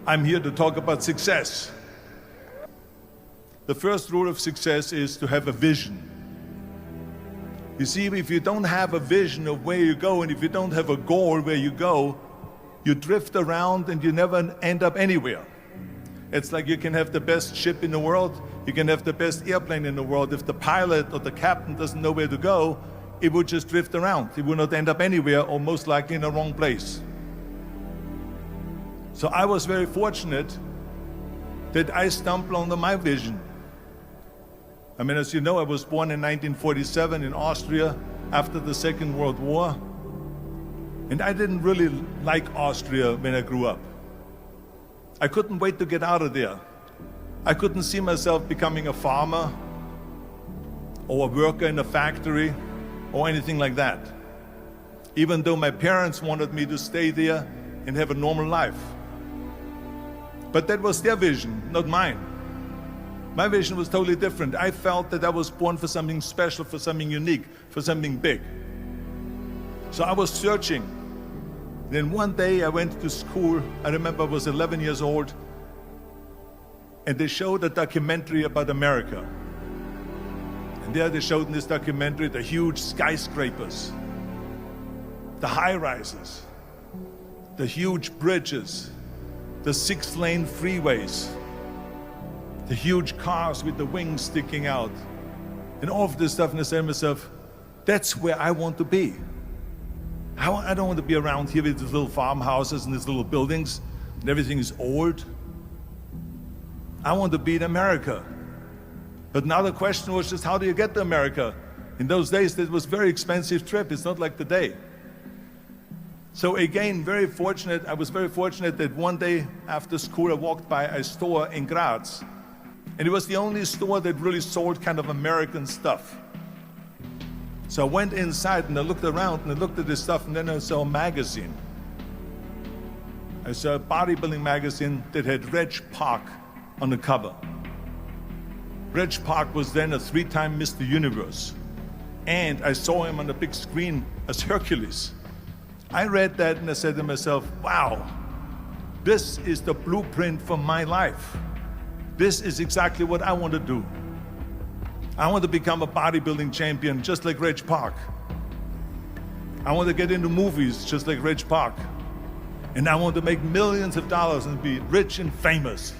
I'm here to talk about success. The first rule of success is to have a vision. You see, if you don't have a vision of where you go, and if you don't have a goal where you go, you drift around and you never end up anywhere. It's like you can have the best ship in the world, you can have the best airplane in the world. If the pilot or the captain doesn't know where to go, it would just drift around. It would not end up anywhere, or most likely in the wrong place. So I was very fortunate that I stumbled onto my vision. I mean, as you know, I was born in 1947 in Austria after the Second World War. And I didn't really like Austria when I grew up. I couldn't wait to get out of there. I couldn't see myself becoming a farmer or a worker in a factory or anything like that, even though my parents wanted me to stay there and have a normal life. But that was their vision, not mine. My vision was totally different. I felt that I was born for something special, for something unique, for something big. So I was searching. Then one day I went to school. I remember I was 11 years old, and they showed a documentary about America. And there they showed in this documentary the huge skyscrapers, the high-rises, the huge bridges, the 6-lane freeways, the huge cars with the wings sticking out, and all of this stuff. And I said to myself, that's where I want to be. I don't want to be around here with these little farmhouses and these little buildings, and everything is old. I want to be in America. But now the question was just, how do you get to America? In those days, it was a very expensive trip. It's not like today. So again, I was very fortunate that one day after school, I walked by a store in Graz. And it was the only store that really sold kind of American stuff. So I went inside and I looked around and I looked at this stuff, and then I saw a magazine. I saw a bodybuilding magazine that had Reg Park on the cover. Reg Park was then a 3-time Mr. Universe. And I saw him on the big screen as Hercules. I read that and I said to myself, wow, this is the blueprint for my life. This is exactly what I want to do. I want to become a bodybuilding champion just like Reg Park. I want to get into movies just like Reg Park. And I want to make millions of dollars and be rich and famous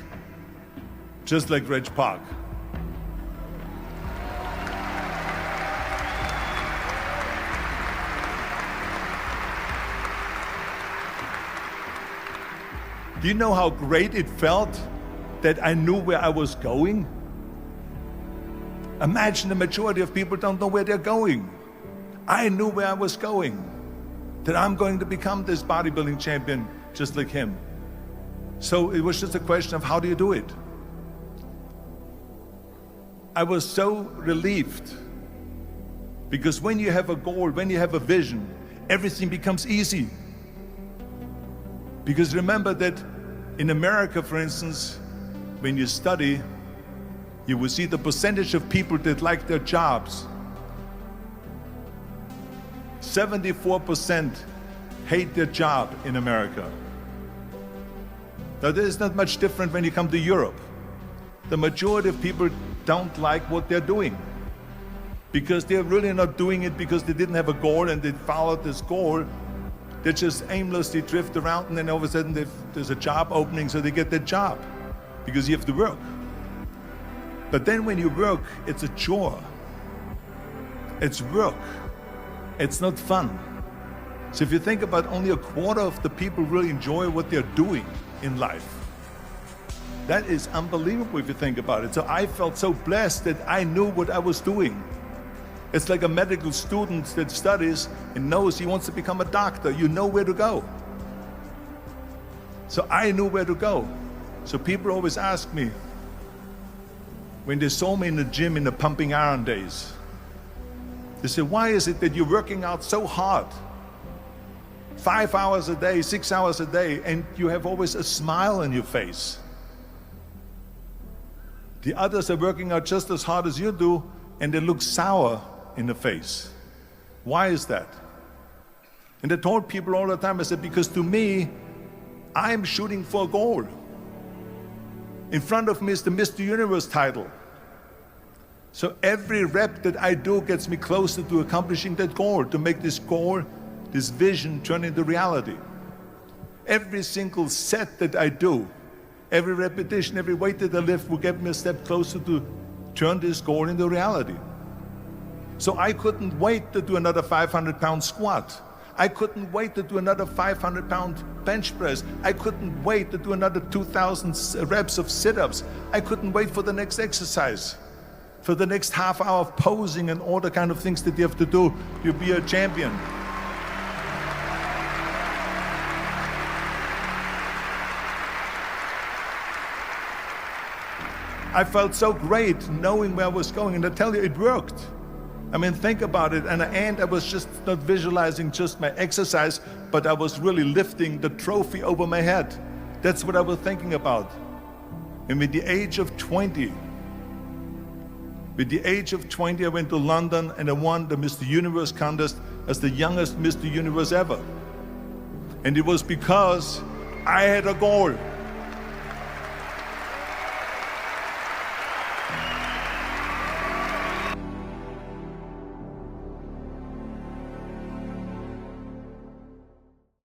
just like Reg Park. Do you know how great it felt that I knew where I was going? Imagine the majority of people don't know where they're going. I knew where I was going, that I'm going to become this bodybuilding champion just like him. So it was just a question of, how do you do it? I was so relieved, because when you have a goal, when you have a vision, everything becomes easy. Because remember that in America, for instance, when you study, you will see the percentage of people that like their jobs. 74% hate their job in America. Now, there is not much different when you come to Europe. The majority of people don't like what they're doing, because they're really not doing it because they didn't have a goal and they followed this goal. They just aimlessly drift around, and then all of a sudden there's a job opening, so they get that job because you have to work. But then when you work, it's a chore. It's work. It's not fun. So if you think about, only a quarter of the people really enjoy what they're doing in life. That is unbelievable if you think about it. So I felt so blessed that I knew what I was doing. It's like a medical student that studies and knows he wants to become a doctor. You know where to go. So I knew where to go. So people always ask me, when they saw me in the gym in the pumping iron days, they said, why is it that you're working out so hard? 5 hours a day, 6 hours a day, and you have always a smile on your face. The others are working out just as hard as you do, and they look sour in the face. Why is that? And I told people all the time, I said, because to me, I'm shooting for a goal. In front of me is the Mr. Universe title. So every rep that I do gets me closer to accomplishing that goal, to make this goal, this vision turn into reality. Every single set that I do, every repetition, every weight that I lift will get me a step closer to turn this goal into reality. So I couldn't wait to do another 500-pound squat. I couldn't wait to do another 500-pound bench press. I couldn't wait to do another 2,000 reps of sit-ups. I couldn't wait for the next exercise, for the next half hour of posing and all the kind of things that you have to do to be a champion. I felt so great knowing where I was going, and I tell you, it worked. I mean, think about it. And at the end, I was just not visualizing just my exercise, but I was really lifting the trophy over my head. That's what I was thinking about. And with the age of 20, I went to London and I won the Mr. Universe contest as the youngest Mr. Universe ever. And it was because I had a goal.